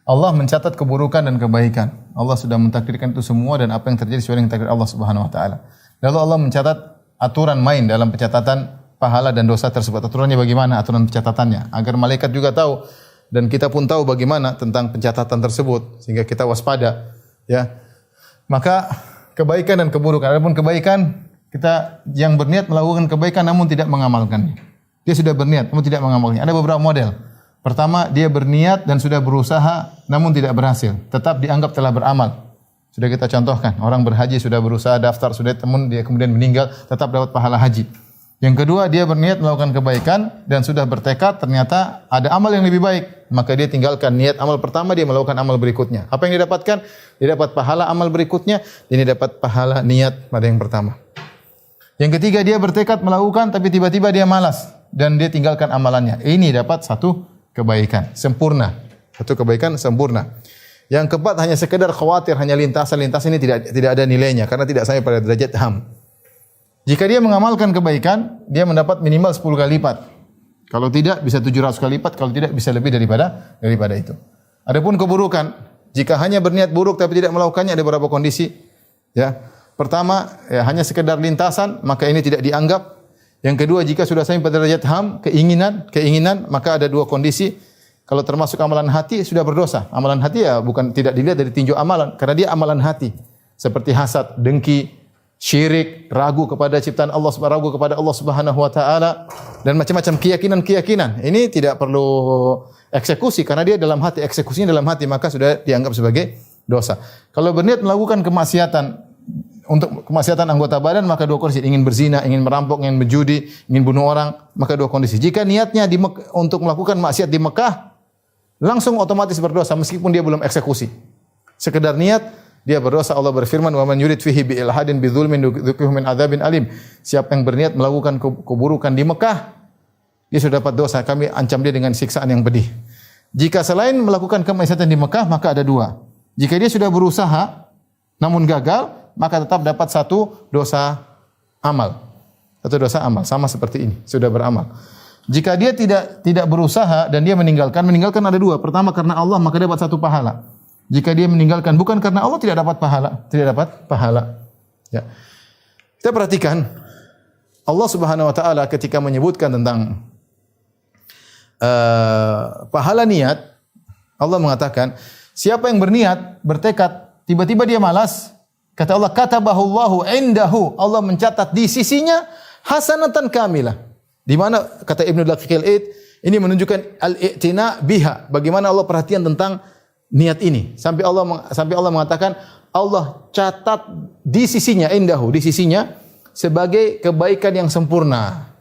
Allah mencatat keburukan dan kebaikan. Allah sudah mentakdirkan itu semua dan apa yang terjadi sesuai dengan takdir Allah Subhanahu wa taala. Lalu Allah mencatat aturan main dalam pencatatan pahala dan dosa tersebut. Aturannya bagaimana? Aturan pencatatannya agar malaikat juga tahu dan kita pun tahu bagaimana tentang pencatatan tersebut sehingga kita waspada, ya. Maka kebaikan dan keburukan. Adapun kebaikan, kita yang berniat melakukan kebaikan namun tidak mengamalkannya. Dia sudah berniat namun tidak mengamalkannya. Ada beberapa model. Pertama, dia berniat dan sudah berusaha namun tidak berhasil. Tetap dianggap telah beramal. Sudah kita contohkan, orang berhaji sudah berusaha daftar, sudah temun, dia kemudian meninggal, tetap dapat pahala haji. Yang kedua, dia berniat melakukan kebaikan dan sudah bertekad ternyata ada amal yang lebih baik, maka dia tinggalkan niat amal pertama, dia melakukan amal berikutnya. Apa yang dia dapatkan? Dia dapat pahala amal berikutnya, dan dia dapat pahala niat pada yang pertama. Yang ketiga, dia bertekad melakukan tapi tiba-tiba dia malas dan dia tinggalkan amalannya. Ini dapat satu kebaikan sempurna. Satu kebaikan sempurna. Yang keempat, hanya sekedar khawatir, hanya lintasan-lintasan ini tidak ada nilainya karena tidak sampai pada derajat ham. Jika dia mengamalkan kebaikan, dia mendapat minimal 10 kali lipat. Kalau tidak bisa 700 kali lipat, kalau tidak bisa lebih daripada itu. Adapun keburukan, jika hanya berniat buruk tapi tidak melakukannya, ada beberapa kondisi. Ya. Pertama, ya, hanya sekedar lintasan, maka ini tidak dianggap. Yang kedua, jika sudah sampai pada derajat ham, keinginan, maka ada dua kondisi. Kalau termasuk amalan hati sudah berdosa. Amalan hati ya bukan tidak dilihat dari tinjau amalan, karena dia amalan hati. Seperti hasad, dengki, syirik, ragu kepada ciptaan Allah, ragu kepada Allah Subhanahu wa taala dan macam-macam keyakinan. Ini tidak perlu eksekusi karena dia dalam hati, eksekusinya dalam hati, maka sudah dianggap sebagai dosa. Kalau berniat melakukan kemaksiatan, untuk kemaksiatan anggota badan, maka dua kondisi: ingin berzina, ingin merampok, ingin berjudi, ingin bunuh orang, maka dua kondisi. Jika niatnya untuk melakukan maksiat di Mekah, langsung otomatis berdosa meskipun dia belum eksekusi. Sekedar niat, dia berdosa. Allah berfirman, "Wa man yurid fihi bi ilhadin bi dzulmin nudzikhu min adzabin alim." Siapa yang berniat melakukan keburukan di Mekah, dia sudah dapat dosa. Kami ancam dia dengan siksaan yang pedih. Jika selain melakukan kemaksiatan di Mekah, maka ada dua. Jika dia sudah berusaha namun gagal, maka tetap dapat satu dosa amal. Satu dosa amal, sama seperti ini, sudah beramal. Jika dia tidak berusaha dan dia meninggalkan ada dua. Pertama, karena Allah, maka dapat satu pahala. Jika dia meninggalkan bukan karena Allah, tidak dapat pahala. Ya. Kita perhatikan Allah Subhanahu wa taala ketika menyebutkan tentang pahala niat, Allah mengatakan, siapa yang berniat, bertekad, tiba-tiba dia malas, kata Allah, katabahullahu indahu, Allah mencatat di sisinya hasanatan kamilah. Di mana kata Ibnu Daqiqil Id, ini menunjukkan al-i'tina biha, bagaimana Allah perhatian tentang niat ini. Sampai Allah mengatakan Allah catat di sisinya, indahu, di sisinya sebagai kebaikan yang sempurna,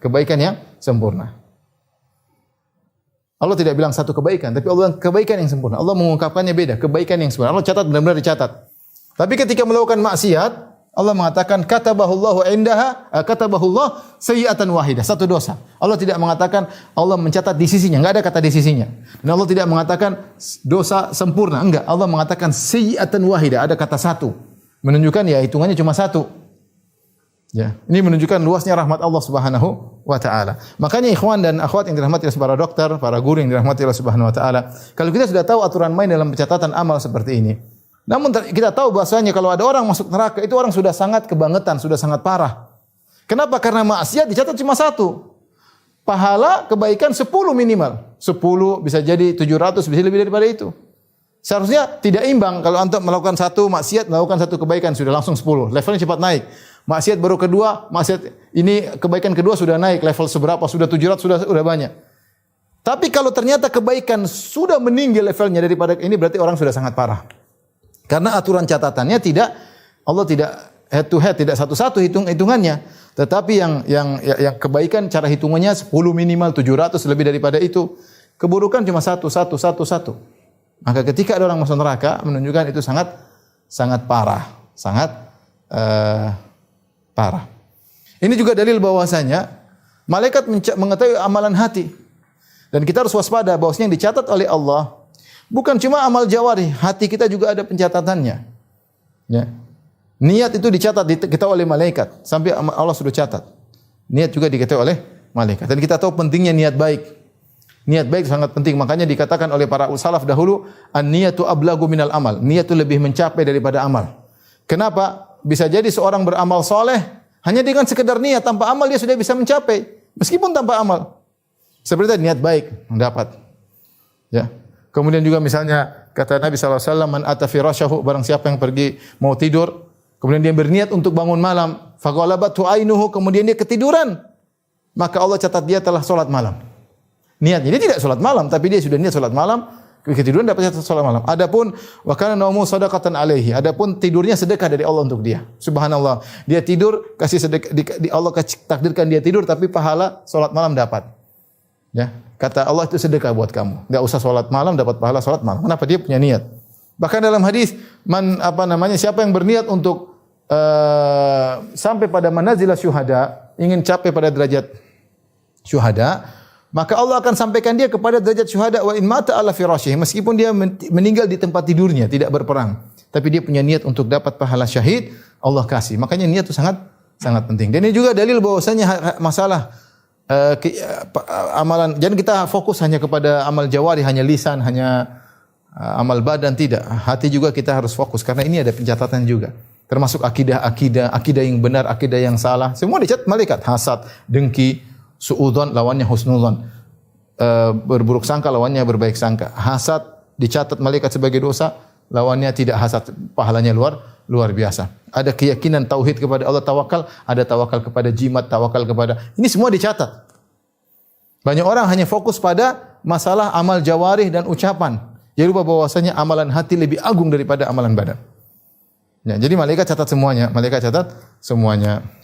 Allah tidak bilang satu kebaikan, tapi Allah bilang kebaikan yang sempurna. Allah mengungkapkannya beda, kebaikan yang sempurna. Allah catat, benar-benar dicatat. Tapi ketika melakukan maksiat, Allah mengatakan katabahullahu indaha, katabahullah sayyi'atan wahidah, satu dosa. Allah tidak mengatakan Allah mencatat di sisinya, enggak ada kata di sisinya. Dan Allah tidak mengatakan dosa sempurna, enggak. Allah mengatakan sayyi'atan wahidah, ada kata satu. Menunjukkan ya hitungannya cuma satu. Ya, ini menunjukkan luasnya rahmat Allah Subhanahu wa taala. Makanya ikhwan dan akhwat yang dirahmati oleh para dokter, para guru yang dirahmati Allah Subhanahu wa taala, kalau kita sudah tahu aturan main dalam pencatatan amal seperti ini, namun kita tahu bahwasanya kalau ada orang masuk neraka, itu orang sudah sangat kebangetan, sudah sangat parah. Kenapa? Karena maksiat dicatat cuma satu. Pahala kebaikan 10 minimal. 10 bisa jadi 700, bisa lebih daripada itu. Seharusnya tidak imbang kalau antum melakukan satu maksiat, melakukan satu kebaikan sudah langsung 10. Levelnya cepat naik. Maksiat baru kedua, maksiat ini kebaikan kedua sudah naik, level seberapa? Sudah 700, sudah banyak. Tapi kalau ternyata kebaikan sudah meninggi levelnya daripada ini, berarti orang sudah sangat parah. Karena aturan catatannya Allah tidak head to head, tidak satu-satu hitungannya. Tetapi yang kebaikan cara hitungannya 10 minimal, 700 lebih daripada itu. Keburukan cuma satu. Maka ketika ada orang masuk neraka, menunjukkan itu sangat parah, parah. Ini juga dalil bahwasanya malaikat mengetahui amalan hati. Dan kita harus waspada bahwasanya yang dicatat oleh Allah bukan cuma amal jawari, hati kita juga ada pencatatannya. Ya. Niat itu dicatat kita oleh malaikat, sampai Allah sudah catat. Niat juga diketahui oleh malaikat. Dan kita tahu pentingnya niat baik. Niat baik sangat penting. Makanya dikatakan oleh para salaf dahulu, an-niyatu ablagu minal amal. Niat itu lebih mencapai daripada amal. Kenapa? Bisa jadi seorang beramal soleh hanya dengan sekedar niat, tanpa amal dia sudah bisa mencapai, meskipun tanpa amal. Seperti itu, niat baik mendapat. Ya. Kemudian juga misalnya kata Nabi SAW, man ata firasyahu, barang siapa yang pergi mau tidur, kemudian dia berniat untuk bangun malam, faghalabathu ainuhu, kemudian dia ketiduran, maka Allah catat dia telah salat malam. Niatnya dia tidak salat malam, tapi dia sudah niat salat malam, ketiduran dapat catat salat malam. Adapun wa kana naumu shadaqatan alaihi, adapun tidurnya sedekah dari Allah untuk dia. Subhanallah, dia tidur kasih sedekah, di Allah takdirkan dia tidur tapi pahala salat malam dapat. Ya, kata Allah itu sedekah buat kamu. Enggak usah salat malam dapat pahala salat malam. Kenapa? Dia punya niat. Bahkan dalam hadis, siapa yang berniat untuk sampai pada manazil syuhada, ingin capai pada derajat syuhada, maka Allah akan sampaikan dia kepada derajat syuhada wa in mata ala firasyihi, meskipun dia meninggal di tempat tidurnya, tidak berperang, tapi dia punya niat untuk dapat pahala syahid, Allah kasih. Makanya niat itu sangat penting. Dan ini juga dalil bahwasanya masalah amalan, jangan kita fokus hanya kepada amal jawari, hanya lisan, hanya amal badan, tidak. Hati juga kita harus fokus karena ini ada pencatatan juga. Termasuk akidah yang benar, akidah yang salah, semua dicatat malaikat. Hasad, dengki, suudzon lawannya husnudzon. Berburuk sangka lawannya berbaik sangka. Hasad dicatat malaikat sebagai dosa, lawannya tidak hasad, pahalanya luar biasa. Ada keyakinan tauhid kepada Allah, tawakal, ada tawakal kepada jimat, tawakal kepada, ini semua dicatat. Banyak orang hanya fokus pada masalah amal jawarih dan ucapan. Dia lupa bahwasanya amalan hati lebih agung daripada amalan badan. Ya, jadi malaikat catat semuanya,